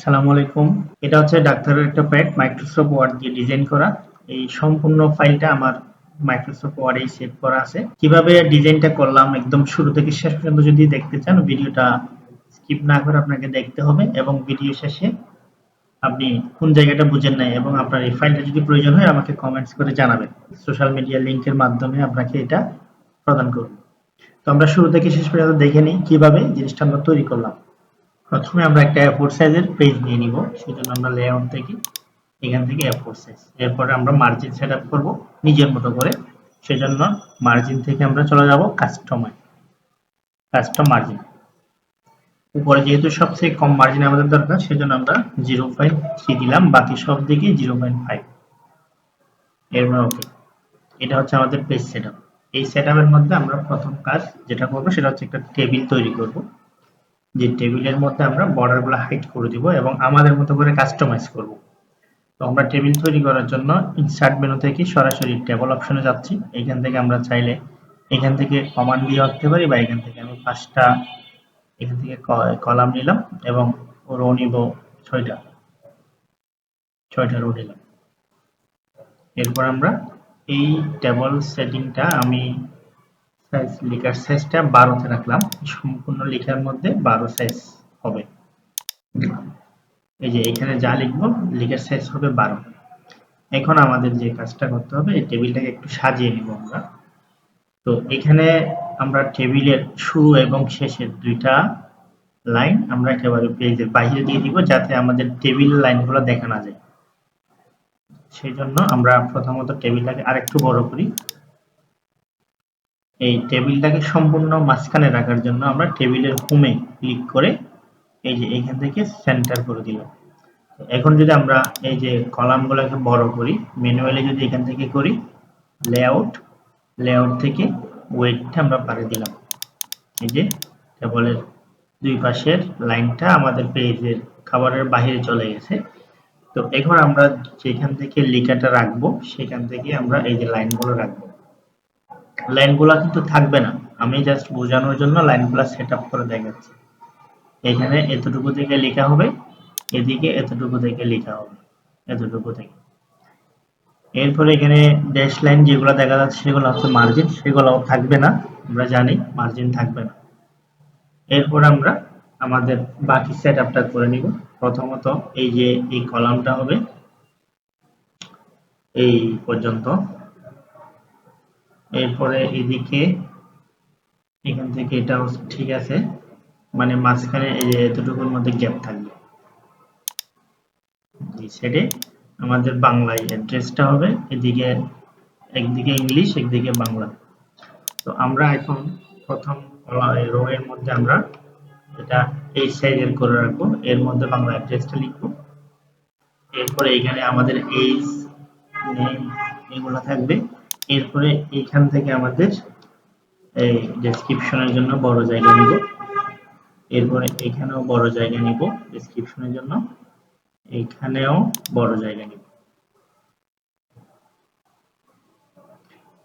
আসসালামু আলাইকুম। এটা হচ্ছে ডাক্তারের একটা প্যাড মাইক্রোসফট ওয়ার্ড দিয়ে ডিজাইন করা। এই সম্পূর্ণ ফাইলটা আমার মাইক্রোসফট ওয়ার্ডেই সেভ করা আছে। কিভাবে ডিজাইনটা করলাম একদম শুরু থেকে শেষ পর্যন্ত যদি দেখতে চান ভিডিওটা স্কিপ না করে আপনাকে দেখতে হবে এবং ভিডিও শেষে আপনি কোন জায়গাটা বুঝেন নাই এবং আপনার এই ফাইলটা যদি প্রয়োজন হয় আমাকে কমেন্টস করে জানাবেন। সোশ্যাল মিডিয়া লিংকের মাধ্যমে আপনাকে এটা প্রদান করব। তো আমরা শুরু থেকে শেষ পর্যন্ত দেখে নিই কিভাবে জিনিসটা আমরা তৈরি করলাম। প্রথমে আমরা একটা A4 সাইজের পেজ নিয়ে নিব। সেজন্য আমরা লেআউট থেকে এখান থেকে A4 সাইজ। এরপরে আমরা মার্জিন সেটআপ করব নিজের মতো করে। সেজন্য মার্জিন থেকে আমরা চলে যাব কাস্টম মার্জিন। উপরে যেহেতু সবচেয়ে কম মার্জিন আমাদের দরকার সেজন্য আমরা 0.3 দিলাম, বাকি সব দিকে 0.5। এরপর ওকে। এটা হচ্ছে আমাদের পেজ সেটআপ। এই সেটআপের মধ্যে আমরা প্রথম কাজ যেটা করব সেটা হচ্ছে একটা টেবিল তৈরি করব। যে টেবিলের মধ্যে আমরা বর্ডারগুলো হাইড করে দিব এবং আমাদের মতো করে কাস্টমাইজ করব। তো আমরা টেবিল তৈরি করার জন্য ইনসার্ট মেনু থেকে সরাসরি টেবল অপশনে যাচ্ছি। এখান থেকে আমরা চাইলে এখান থেকে কমান্ড দিয়ে রাখতে পারি বা এখান থেকে আমি 5টা এখান থেকে কলাম নিলাম এবং রো নিব 6টা রো নিলাম। এরপর আমরা এই টেবল সেটিংটা আমি লেখার সাইজটা 12তে রাখলাম। সম্পূর্ণ লেখার মধ্যে 12 সাইজ হবে। এই যে এখানে যা লিখবো লেখার সাইজ হবে 12। এখন আমাদের যে কাজটা করতে হবে এই টেবিলটাকে একটু সাজিয়ে নিব আমরা। তো এখানে আমরা টেবিলের শুরু এবং শেষের দুইটা লাইন আমরা একেবারে পেজের বাইরে দিয়ে দিব যাতে আমাদের টেবিল লাইনগুলো দেখা না যায়। সেই জন্য আমরা প্রথমত টেবিলটাকে আরেকটু বড় করি। এই টেবিলটাকে সম্পূর্ণ মাঝখানে রাখার জন্য আমরা টেবিলের হোমে ক্লিক করে এই যে এখান থেকে সেন্টার করে দিলাম। এখন যদি আমরা এই যে কলামগুলোকে বড় করি ম্যানুয়ালি যদি এখান থেকে করি লেআউট থেকে ওয়েটটা আমরা বাড়িয়ে দিলাম। এই যে টেবলের দুই পাশের লাইনটা আমাদের পেজের খাবারের বাইরে চলে গেছে। তো এখন আমরা যেখান থেকে লেখাটা রাখবো সেখান থেকে আমরা এই যে লাইনগুলো রাখবো। লাইনগুলো কিন্তু থাকবে না, আমি জাস্ট বোঝানোর জন্য লাইনগুলো সেট আপ করে দেখাচ্ছি। এখানে এতটুকু থেকে লেখা হবে, এদিকে এতটুকু থেকে লেখা হবে, এতটুকু থেকে। এরপরে এখানে ড্যাশ লাইন যেগুলো দেখা যাচ্ছে সেগুলো হচ্ছে মার্জিন, সেগুলোও থাকবে না, আমরা জানি মার্জিন থাকবে না। এরপর আমরা আমাদের বাকি সেটআপটা করে নিব। প্রথমত এই যে এই কলামটা হবে এই পর্যন্ত। এরপরে এদিকে এখান থেকে এটাও ঠিক আছে, মানে মাঝখানে এই যে এতটুকুর মধ্যে গ্যাপ থাকবে। এই সাইডে আমাদের বাংলায় অ্যাড্রেসটা হবে, এদিকে একদিকে ইংলিশ একদিকে বাংলা। তো আমরা এখন প্রথম রো এর মধ্যে আমরা এটা এই সাইজের করে রাখবো, এর মধ্যে বাংলা অ্যাড্রেসটা লিখবো। এরপরে এখানে আমাদের এইজ নেম এগুলো থাকবে। এরপরে এখান থেকে আমাদের এই ডেসক্রিপশনের জন্য বড় জায়গা নিব। এরপরে এখানেও বড় জায়গা নিব ডেসক্রিপশনের জন্য, এখানেও বড় জায়গা নিব।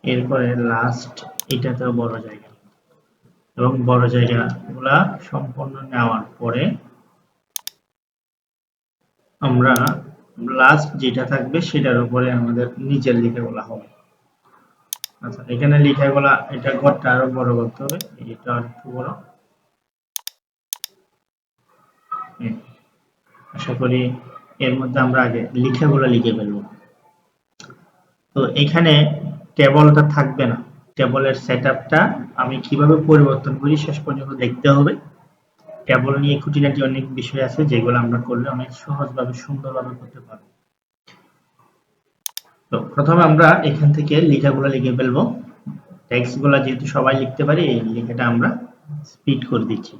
এরপরে লাস্ট এটাতেও বড় জায়গা নিব এবং বড় জায়গাগুলা সম্পূর্ণ নেওয়ার পরে আমরা লাস্ট যেটা থাকবে সেটার উপরে আমাদের নিচের লেখাগুলা হবে। আচ্ছা, এখানে লেখাগুলা এটা ঘরটা আরো বড় করতে হবে, এটা আর একটু বড়। আশা করি এর মধ্যে আমরা আগে লেখাগুলো লিখে ফেলবো। তো এখানে টেবলটা থাকবে না, টেবলের সেটআপটা আমি কিভাবে পরিবর্তন করি শেষ পর্যন্ত দেখতে হবে। টেবল নিয়ে খুঁটিনাটি অনেক বিষয় আছে যেগুলো আমরা করলে অনেক সহজভাবে সুন্দরভাবে করতে পারবো। তো প্রথমে আমরা এখান থেকে লেখাগুলো লিখে ফেলবো। টেক্সটগুলো যেহেতু সবাই লিখতে পারি এই লেখাটা আমরা স্পিড করে দিচ্ছি।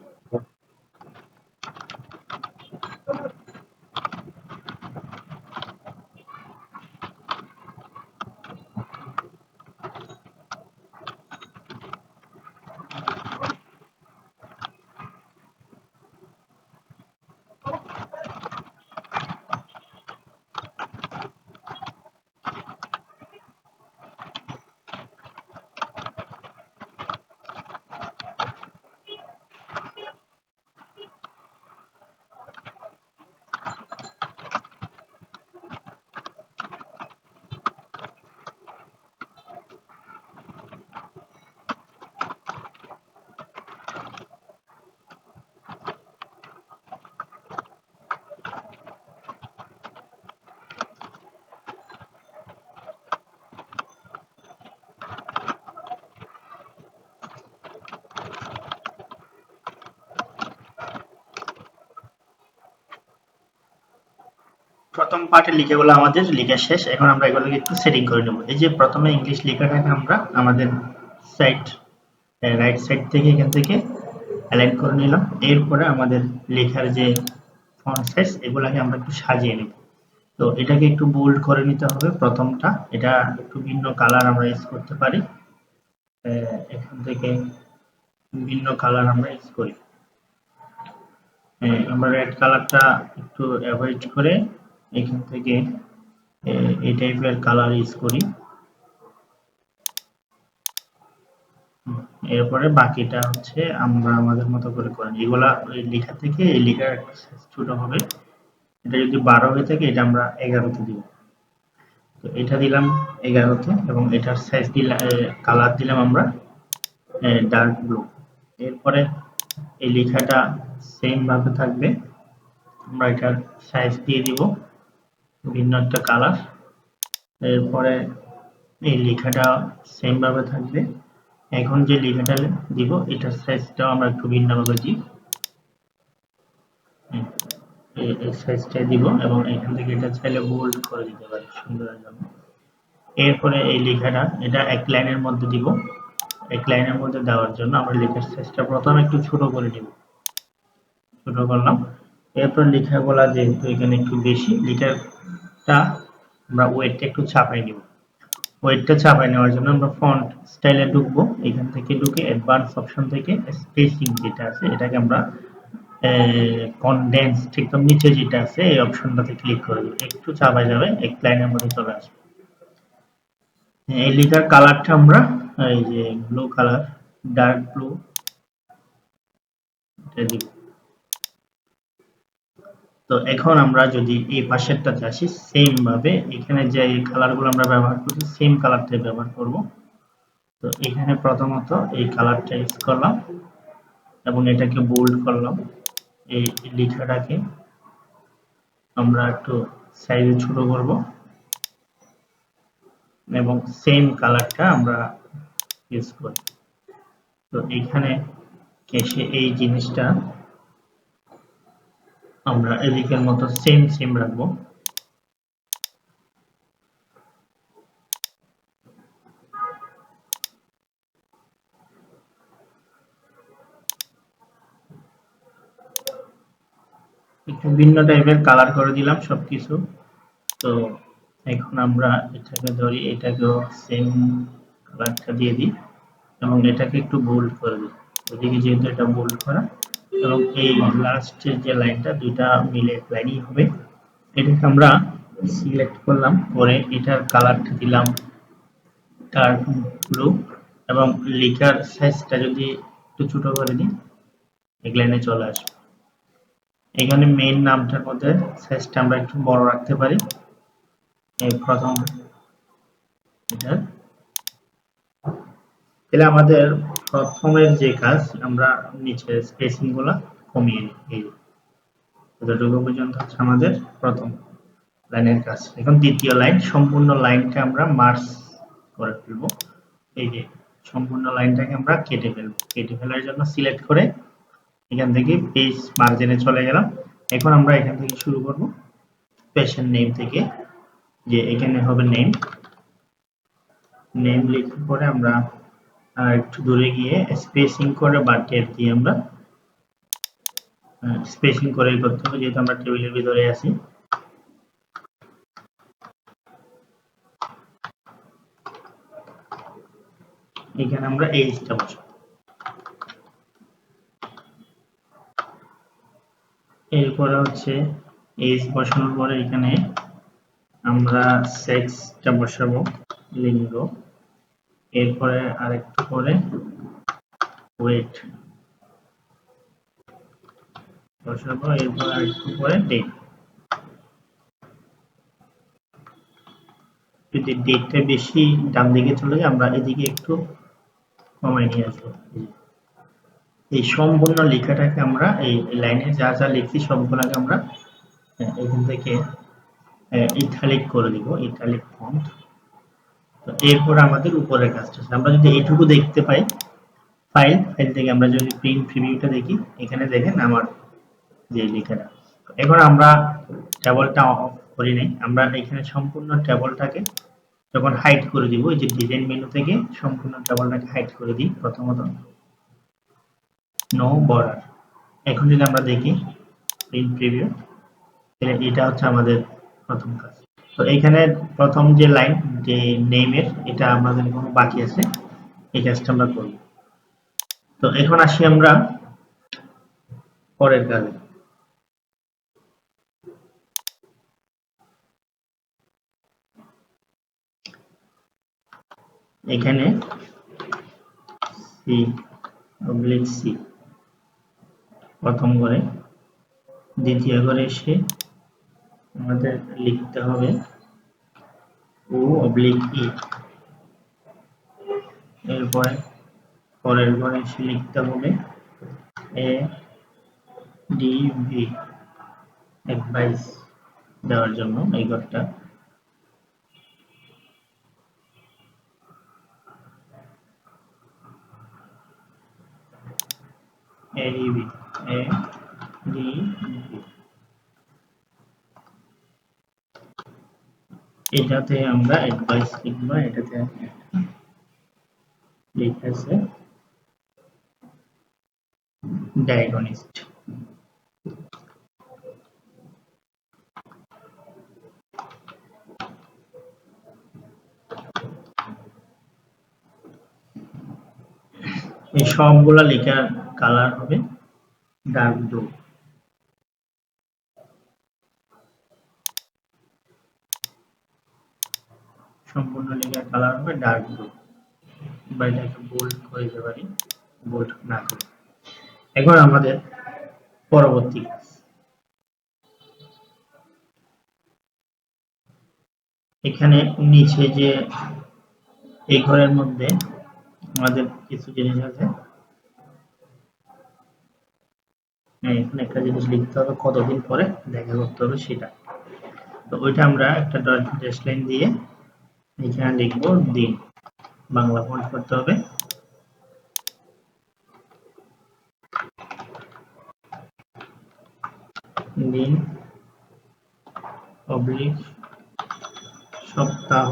প্রথম পার্টের লেখাগুলো আমাদের লেখা শেষ। এখন আমরা এগুলোকে একটু সেটিং করে নেব। এই যে প্রথমে ইংলিশ লেখাটাকে আমরা আমাদের সাইড রাইট সাইড থেকে এখান থেকে অ্যালাইন করে নিলাম। এরপরে আমাদের লেখার যে ফন্ট সাইজ এগুলাকে আমরা একটু সাজিয়ে নেব। তো এটাকে একটু বোল্ড করে নিতে হবে প্রথমটা। এটা একটু ভিন্ন কালার আমরা ইউজ করতে পারি। এখান থেকে ভিন্ন কালার আমরা ইউজ করি। আমরা রেড কালারটা একটু অ্যাভয়েড করে এখান থেকে এই টাইপের কালার ইউজ করি। এরপরে বাকিটা হচ্ছে আমরা আমাদের মতো করে করি। এগুলা ওই লেখা থেকে এই লেখার একটা সাইজ ছোট হবে। এটা যদি 12 হয়ে থাকে এটা আমরা 11তে দিব। তো এটা দিলাম 11তে এবং এটার সাইজ দিলাম কালার দিলাম আমরা ডার্ক ব্লু। এরপরে এই লেখাটা সেম ভাবে থাকবে। আমরা এটার সাইজ দিয়ে দিব ভিন্ন একটা কালার। এরপরে এই লেখাটা সেম ভাবে থাকবে। এখন যে লেখাটা দিব এটার সাইজটাও আমরা একটু ভিন্নভাবে দিই। এই সাইজটা দিব এবং এখান থেকে এটা চাইলে বোল্ড করে দিতে পারি সুন্দরের জন্য। এরপরে এই লেখাটা এটা এক লাইনের মধ্যে দিব। এক লাইনের মধ্যে দেওয়ার জন্য আমরা লেখার সাইজটা প্রথমে একটু ছোট করে নিব। ছোট করলাম। এরপর লেখাগুলা যেহেতু এখানে একটু বেশি, লেখাটা আমরা ওয়েটটা একটু চাপাই নিব। ওয়েটটা চাপাই নেওয়ার জন্য আমরা ফন্ট স্টাইলে ঢুকবো। এখান থেকে ঢুকে অ্যাডভান্স অপশন থেকে স্পেসিং যেটা আছে এটাকে আমরা কনডেন্স একদম নিচে যেটা আছে এই অপশনটাতে ক্লিক করে দিব। একটু চাপাই যাবে, এক লাইনের মধ্যে চলে আসবে। এই লেখার কালারটা আমরা এই যে ব্লু কালার, ডার্ক ব্লু এটা দিব। তো এখন আমরা যদি এই পাশেরটাতে আসি, সেম ভাবে এখানে যে কালারগুলো আমরা ব্যবহার করছি সেম কালারটাই ব্যবহার করব। তো এখানে প্রথমত এই কালারটা ইউজ করলাম এবং এটাকে বোল্ড করলাম। এই লেখাটাকে আমরা একটু সাইজে ছোট করব এবং সেম কালারটা আমরা ইউজ করি। তো এখানে এসে এই জিনিসটা আমরা এদিকের মতো সেম রাখবো। একটু ভিন্ন টাইপের কালার করে দিলাম সবকিছু। তো এখন আমরা এটাকে ধরি, এটাকেও সেম কালারটা দিয়ে দিই এবং এটাকে একটু বোল্ড করে দিই। ওদিকে যেহেতু এটা বোল্ড করা এবং এই লাস্টের যে লাইনটা দুইটা মিলে এক লাইনই হবে। এটাকে আমরা সিলেক্ট করলাম, করে এটার কালারটা দিলাম ডার্ক ব্লু এবং লেখার সাইজটা যদি একটু ছোট করে দিই এক লাইনে চলে আসবে। এখানে মেইন নামটার মধ্যে সাইজটা আমরা একটু বড় রাখতে পারি। এই প্রথম এটা তাহলে আমাদের প্রথমের যে কাজ আমরা নিচে স্পেসিং গুলা কমিয়ে নিই। যতটুকু পর্যন্ত হচ্ছে আমাদের প্রথম লাইনের কাজ। এখন দ্বিতীয় লাইন, সম্পূর্ণ লাইনটা আমরা মার্জ করে ফেলব। এই যে সম্পূর্ণ লাইনটাকে আমরা কেটে ফেলব। কেটে ফেলার জন্য সিলেক্ট করে এখান থেকে পেজ মার্জিনে চলে গেলাম। এখন আমরা এখান থেকে শুরু করব পেশেন্ট নেম থেকে, যে এখানে হবে নেম। নেম লিখার পরে আমরা একটু দূরে গিয়ে স্পেসিং করে বাকেট দিয়ে আমরা স্পেসিং করে করতে হবে যেহেতু আমরা টেবিলের ভিতরে আছি। এখানে আমরা এইজটা বসাবো। এরপরে হচ্ছে এজ বসানোর পরে এখানে আমরা সেক্সটা বসাবো, লিঙ্গ। এরপরে আরেকটু পরে ওয়েট বসাবো, এরপর আরেকটু পরে ডেট। যদি ডেটটা বেশি ডান দিকে চলে যায় আমরা এদিকে একটু কমাই নিয়ে আসবো। এই সম্পূর্ণ লেখাটাকে আমরা এই লাইনে যা যা লিখছি সবগুলোকে আমরা এখান থেকে ইটালিক করে দিব, ইটালিক ফন্ট। তো এরপর আমাদের উপরের কাজটা আমরা যদি এইটুকু দেখতে পাই, ফাইল থেকে আমরা যদি প্রিন্ট প্রিভিউটা দেখি, এখানে দেখেন আমার যে লেখাটা। এখন আমরা টেবলটা করি নাই। আমরা এখানে সম্পূর্ণ টেবলটাকে যখন হাইড করে দিব, এই যে ডিজাইন মেনু থেকে সম্পূর্ণ টেবলটাকে হাইড করে দিই প্রথমত, নো বর্ডার। এখন যদি আমরা দেখি প্রিন্ট প্রিভিউ, তাহলে এটা হচ্ছে আমাদের প্রথম কাজ। তো এখানে প্রথম যে লাইন, যে নেমের, এটা আমাদের কোনো বাকি আছে, এই কাজটা আমরা করব। তো এখন আসি আমরা পরের কাজে। এখানে সি প্রথম করে, দ্বিতীয় করে এসে আমাদের লিখতে হবে ও/ই। এরপরে পরের ঘরে এসে লিখতে হবে এডিভি, অ্যাডভাইস দেওয়ার জন্য এই ঘরটা। এডিভি এটাতে আমরা অ্যাডভাইস লিখব, এটাতে লিখেছে ডায়াগনিস্ট। এই সবগুলা লেখার কালার হবে ডার্ক ব্লু। সম্পূর্ণ লেখার কালার হবে ডার্ক ব্লু। বা এটাকে বোল্ড করে দিতে পারি, বোল্ড না করে। এখন আমাদের পরবর্তী কাজ, এখানে নিচে যে এই ঘরের মধ্যে আমাদের কিছু জিনিস আছে, এখানে একটা জিনিস লিখতে হবে, কতদিন পরে দেখা করতে হবে সেটা। তো ওইটা আমরা একটা ড্যাশ লাইন দিয়ে এখানে লিখবো দিন, বাংলা ফন্ট করতে হবে। দিন অবলিক সপ্তাহ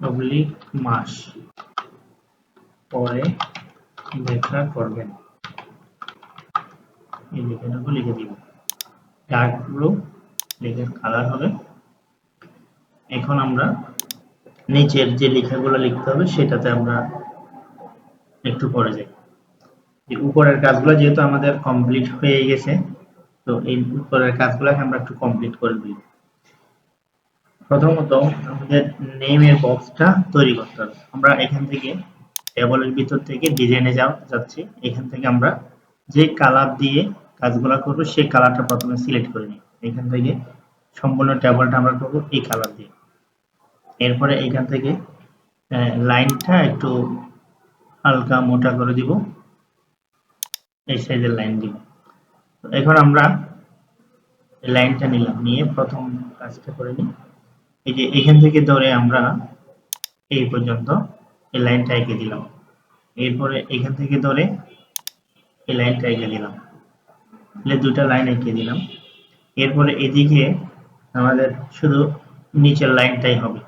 অবলিক মাস পরে দেখা করবেন, এই লেখাটুকু লিখে দিব। ডার্ক ব্লু লেখার কালার হবে। এখন আমরা নিচের যে লেখাগুলো লিখতে হবে সেটাতে আমরা একটু পরে যাই। যে উপরের কাজগুলো যেহেতু আমাদের কমপ্লিট হয়ে গেছে, তো এই উপরের কাজগুলোকে আমরা একটু কমপ্লিট করে দিই। প্রথমত আমাদের নেমের বক্সটা তৈরি করতে হবে। আমরা এখান থেকে টেবলের ভিতর থেকে ডিজাইনে যাচ্ছি, এখান থেকে আমরা যে কালার দিয়ে কাজগুলো করবো সেই কালারটা প্রথমে সিলেক্ট করে নিই। এখান থেকে সম্পূর্ণ টেবলটা আমরা করবো এই কালার দিয়ে। এরপরে এখান থেকে লাইনটা একটু হালকা মোটা করে দিব, এই সাইজের লাইন দিব। এখন আমরা লাইনটা নিলাম, নিয়ে প্রথম কাজটা করে নিই। এই যে এখান থেকে ধরে আমরা এই পর্যন্ত এই লাইনটা এঁকে দিলাম। এরপরে এখান থেকে ধরে এই লাইনটা এঁকে দিলাম, তাহলে দুটা লাইন এঁকে দিলাম। এরপরে এদিকে আমাদের শুধু নিচের লাইনটাই হবে,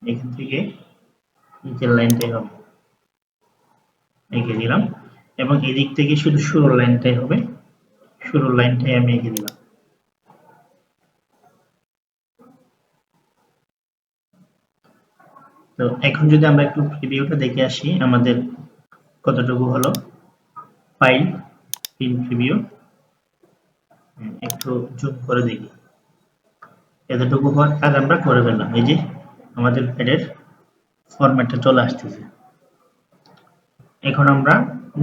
এখান থেকে নিচের লাইনটাই হবে, এঁকে দিলাম। এবং এদিক থেকে শুধু শুরুর লাইনটাই হবে, শুরুর লাইনটাই আমি এঁকে দিলাম। তো এখন যদি আমরা একটু প্রিভিউটা দেখে আসি আমাদের কতটুকু হলো। ফাইল, প্রিন্ট প্রিভিউ, একটু জুম করে দেখি। এতটুকু হওয়ার কাজ আমরা করে ফেললাম। এই যে আমাদের প্যাডের ফরম্যাটটা চলে আসতেছে। এখন আমরা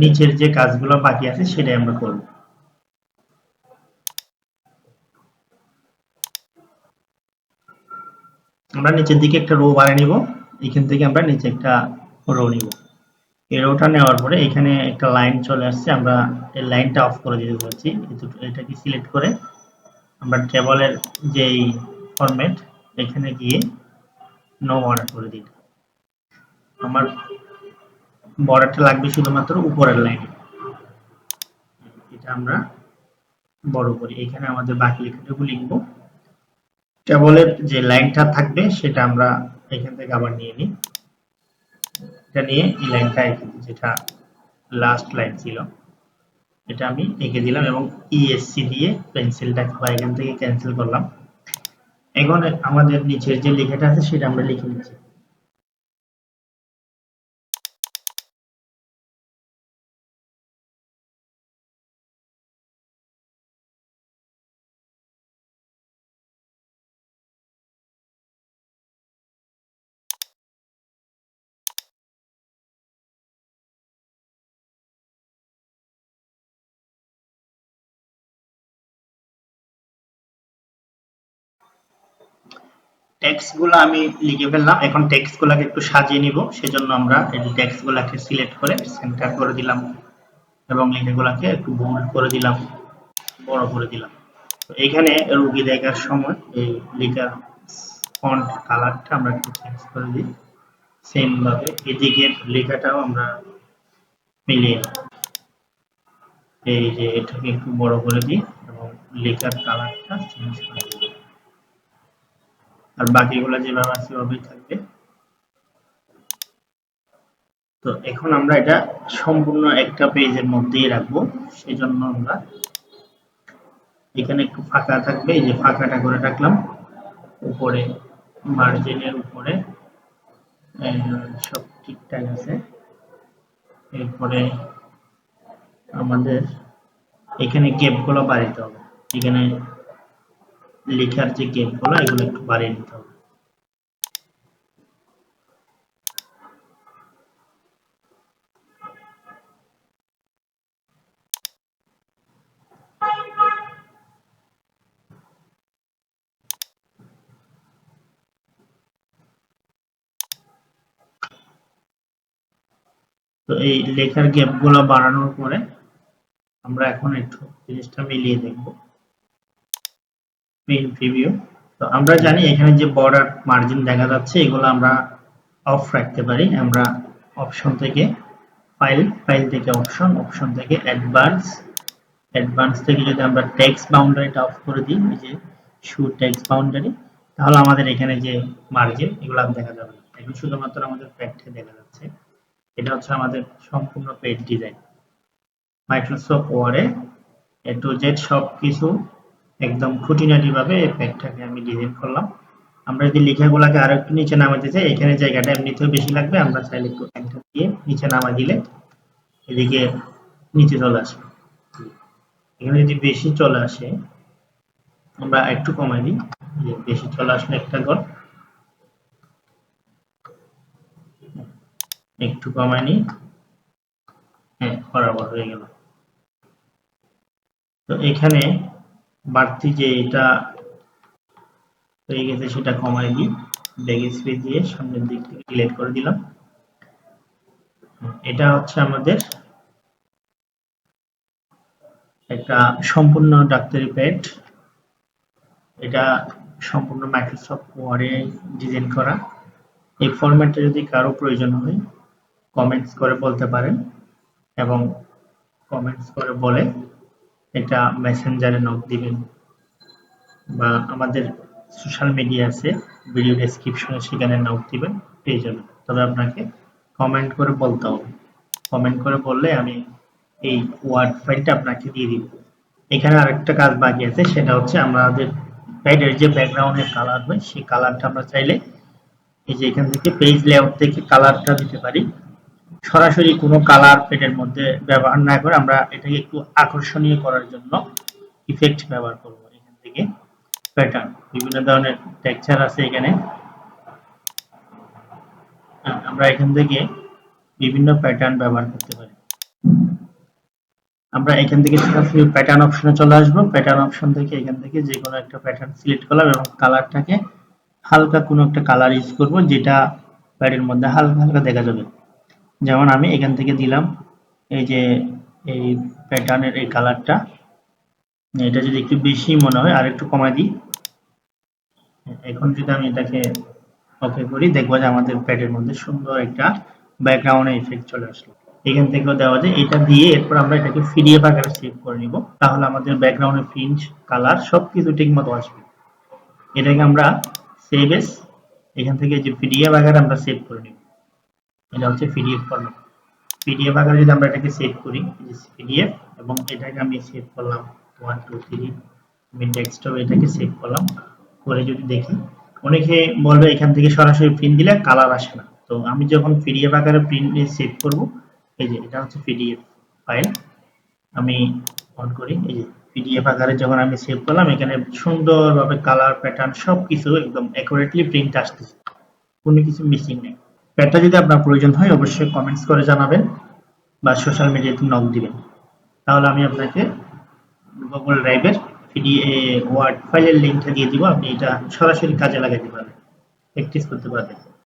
নিচের যে কাজগুলো বাকি আছে সেটাই আমরা করব। আমরা নিচের দিকে একটা রো বানিয়ে নিব, এখান থেকে আমরা নিচে একটা রো নিব। এই রোটা নেওয়ার পরে এখানে একটা লাইন চলে আসছে, আমরা এই লাইনটা অফ করে দিতে যাচ্ছি। এটাকে সিলেক্ট করে আমরা টেবলের যেই ফরম্যাট, এখানে গিয়ে নো বর্ডার করে দিই। আমার বর্ডারটা লাগবে শুধুমাত্র উপরের লাইনে, এটা আমরা বড় করি। এখানে আমাদের বাকি লেখাটুকু লিখবো, টেবলের যে লাইনটা থাকবে সেটা আমরা এখান থেকে আবার নিয়ে নিই। এটা নিয়ে এই লাইনটা এঁকে দিই, যেটা লাস্ট লাইন ছিল এটা আমি এঁকে দিলাম এবং ইএসসি দিয়ে পেন্সিলটাকে এখান থেকে ক্যান্সেল করলাম। এখন আমাদের নিচের যে লেখাটা আছে সেটা আমরা লিখে নিচ্ছি। টেক্সট গুলো আমি লিখে ফেললাম। এখন টেক্সট গুলাকে একটু সাজিয়ে নিব, সেজন্য আমরা এই টেক্সট গুলাকে সিলেক্ট করে সেন্টার করে দিলাম এবং লেখাগুলাকে একটু বোল্ড করে দিলাম, বড় করে দিলাম। তো এখানে রোগী দেখার সময় এই লেখার ফন্ট কালারটা আমরা একটু চেঞ্জ করে দিই। সেম ভাবে এদিকের লেখাটাও আমরা মিলিয়ে এই যে এটাকে একটু বড় করে দিই এবং লেখার কালারটা চেঞ্জ করে দিই। আর বাকিগুলো যেভাবে আছে ওভাবেই থাকবে। তো এখন আমরা এটা সম্পূর্ণ একটা পেজের মধ্যেই রাখবো, সেজন্য আমরা এখানে একটু ফাঁকা থাকবে, এই যে ফাঁকাটা করে রাখলাম। উপরে মার্জিনের উপরে সব ঠিকঠাক আছে। এরপরে আমাদের এখানে গ্যাপগুলো বাড়াইতে হবে, এখানে লেখার যে গ্যাপগুলো এগুলো একটু বাড়িয়ে নিতে হবে। তো এই লেখার গ্যাপগুলো বাড়ানোর পরে আমরা এখন একটু জিনিসটা মিলিয়ে দেখব। Main preview. তো আমরা জানি এখানে যে বর্ডার মার্জিন দেখা যাচ্ছে এগুলো আমরা অফ রাখতে পারি। আমরা অপশন থেকে ফাইল থেকে অপশন থেকে অ্যাডভান্স থেকে যদি আমরা টেক্সট বাউন্ডারিটা অফ করে দিই, এই যে শো টেক্সট বাউন্ডারি, তাহলে আমাদের এখানে যে মার্জিন এগুলো আর দেখা যাবে না। এখন শুধুমাত্র আমাদের পেজটা দেখা যাচ্ছে। এটা হচ্ছে আমাদের সম্পূর্ণ পেজ ডিজাইন। মাইক্রোসফট ওয়ার্ডে এ টু জেড সবকিছু একদম খুঁটিনাটি ভাবে এই পেজটাকে আমি ডিজাইন করলাম। আমরা যদি লেখাগুলোকে আরো একটু নিচে নামাতে চাই, এখানে জায়গাটা এমনিতেও বেশি লাগবে, আমরা চাইলে একটু এন্টার দিয়ে নিচে নামা দিলে এদিকে নিচে চলে আসবে। এখানে যদি বেশি চলে আসে আমরা একটু কমাই দিই, যে বেশি চলে আসলে একটা ঘর একটু কমাই নিই, হ্যাঁ বরাবর হয়ে গেল। তো এখানে বাড়তি যে এটা হয়ে গেছে সেটা কমাই দিই, ব্যাক স্পেস দিয়ে সামনের দিক থেকে ডিলিট করে দিলাম। এটা হচ্ছে আমাদের একটা সম্পূর্ণ ডাক্তারি প্যাড। এটা সম্পূর্ণ মাইক্রোসফট ওয়ার্ডে ডিজাইন করা। এই ফরম্যাটে যদি কারো প্রয়োজন হয় কমেন্টস করে বলতে পারেন এবং কমেন্টস করে বলে এটা মেসেঞ্জারে নক দিবেন বা আমাদের সোশ্যাল মিডিয়া আছে ভিডিও ডেসক্রিপশনে, সেখানে নক দিবেন, পেয়ে যাবেন। তবে আপনাকে কমেন্ট করে বলতে হবে। কমেন্ট করে বললে আমি এই ওয়ার্ড ফাইলটা আপনাকে দিয়ে দিব। এখানে আরেকটা কাজ বাকি আছে, সেটা হচ্ছে আমাদের প্যাডের যে ব্যাকগ্রাউন্ডের কালার হয় সেই কালারটা আমরা চাইলে এই যে এখান থেকে পেজ লেআউট থেকে কালারটা দিতে পারি। সরাসরি কোনো কালার প্যাডের মধ্যে ব্যবহার না করে আমরা এটাকে একটু আকর্ষণীয় করার জন্য ইফেক্ট ব্যবহার করব। এখান থেকে প্যাটার্ন, বিভিন্ন ধরনের টেক্সচার আছে এখানে, আমরা এখান থেকে বিভিন্ন প্যাটার্ন ব্যবহার করতে পারি। আমরা এখান থেকে সরাসরি প্যাটার্ন অপশনে চলে আসবো। প্যাটার্ন অপশন থেকে এখান থেকে যে কোনো একটা প্যাটার্ন সিলেক্ট করলাম এবং কালারটাকে হালকা কোনো একটা কালার ইউজ করব যেটা প্যাডের মধ্যে হালকা হালকা দেখা যাবে। যেমন আমি এখান থেকে দিলাম এই যে এই প্যাটার্নের এই কালারটা, এটা যদি একটু বেশি মনে হয় আর একটু কমাই দিই। এখন যদি আমি এটাকে ওকে করি, দেখবো যে আমাদের প্যাডের মধ্যে সুন্দর একটা ব্যাকগ্রাউন্ড ইফেক্ট চলে আসলো। এখান থেকেও দেওয়া যায়। এটা দিয়ে এরপর আমরা এটাকে পিডিএফ আকারে সেভ করে নিব, তাহলে আমাদের ব্যাকগ্রাউন্ডের প্রিন্ট কালার সবকিছু ঠিকমতো আসবে। এটাকে আমরা সেভ এস, এখান থেকে যে পিডিএফ আকারে আমরা সেভ করে নিব। এটা হচ্ছে পিডিএফ ফরম্যাট। পিডিএফ আকারে যদি আমরা এটাকে সেভ করি, পিডিএফ, এবং এটাকে আমি সেভ করলাম 1 2 3, আমি ডেস্কটপ এটাকে সেভ করলাম। করে যদি দেখি, অনেকে বলবে এখান থেকে সরাসরি প্রিন্ট দিলে কালার আসে না। তো আমি যখন পিডিএফ আকারে প্রিন্ট সেভ করব, এই যে এটা হচ্ছে পিডিএফ ফাইল, আমি অন করি, এই যে পিডিএফ আকারে যখন আমি সেভ করলাম, এখানে সুন্দরভাবে কালার প্যাটার্ন সবকিছু একদম অ্যাকুরেটলি প্রিন্ট আসতেছে, কোনো কিছু মিসিং নেই। প্যাডটা যদি আপনার প্রয়োজন হয় অবশ্যই কমেন্টস করে জানাবেন বা সোশ্যাল মিডিয়াতে নক দিবেন, তাহলে আমি আপনাকে গুগল ড্রাইভের ওয়ার্ড ফাইলের লিঙ্কটা দিয়ে দিব, আপনি এটা সরাসরি কাজে লাগাতে পারবেন, প্র্যাকটিস করতে পারবেন।